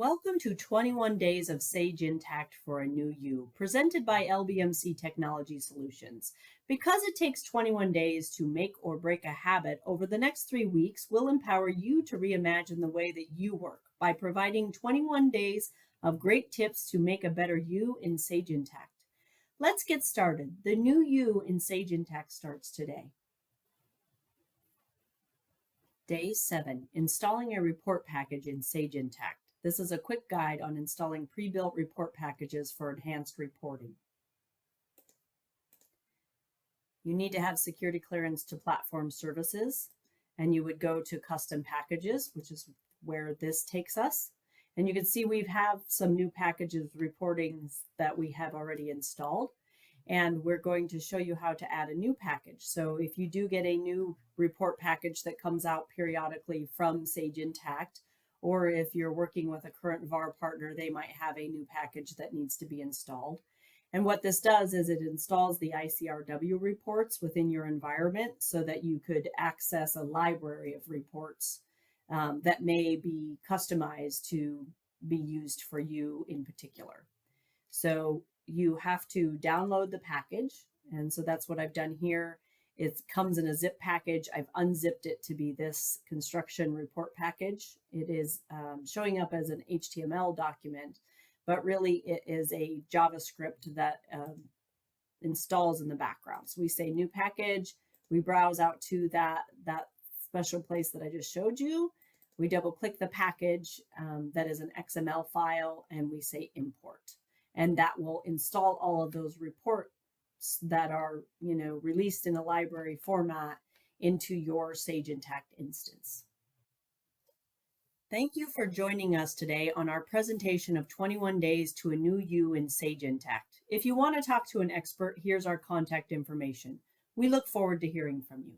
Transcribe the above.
Welcome to 21 Days of Sage Intacct for a New You, presented by LBMC Technology Solutions. Because it takes 21 days to make or break a habit, over the next 3 weeks, we'll empower you to reimagine the way that you work by providing 21 days of great tips to make a better you in Sage Intacct. Let's get started. The new you in Sage Intacct starts today. Day 7, installing a report package in Sage Intacct. This is a quick guide on installing pre-built report packages for enhanced reporting. You need to have security clearance to platform services, and you would go to custom packages, which is where this takes us. And you can see we have some new packages reportings that we have already installed, and we're going to show you how to add a new package. So if you do get a new report package that comes out periodically from Sage Intacct, or if you're working with a current VAR partner, they might have a new package that needs to be installed. And what this does is it installs the ICRW reports within your environment so that you could access a library of reports that may be customized to be used for you in particular. So you have to download the package. And so that's what I've done here. It comes in a zip package. I've unzipped it to be this construction report package. It is showing up as an HTML document, but really it is a JavaScript that installs in the background. So we say new package, we browse out to that special place that I just showed you. We double click the package that is an XML file, and we say import. And that will install all of those reports that are, released in a library format into your Sage Intacct instance. Thank you for joining us today on our presentation of 21 Days to a New You in Sage Intacct. If you want to talk to an expert, here's our contact information. We look forward to hearing from you.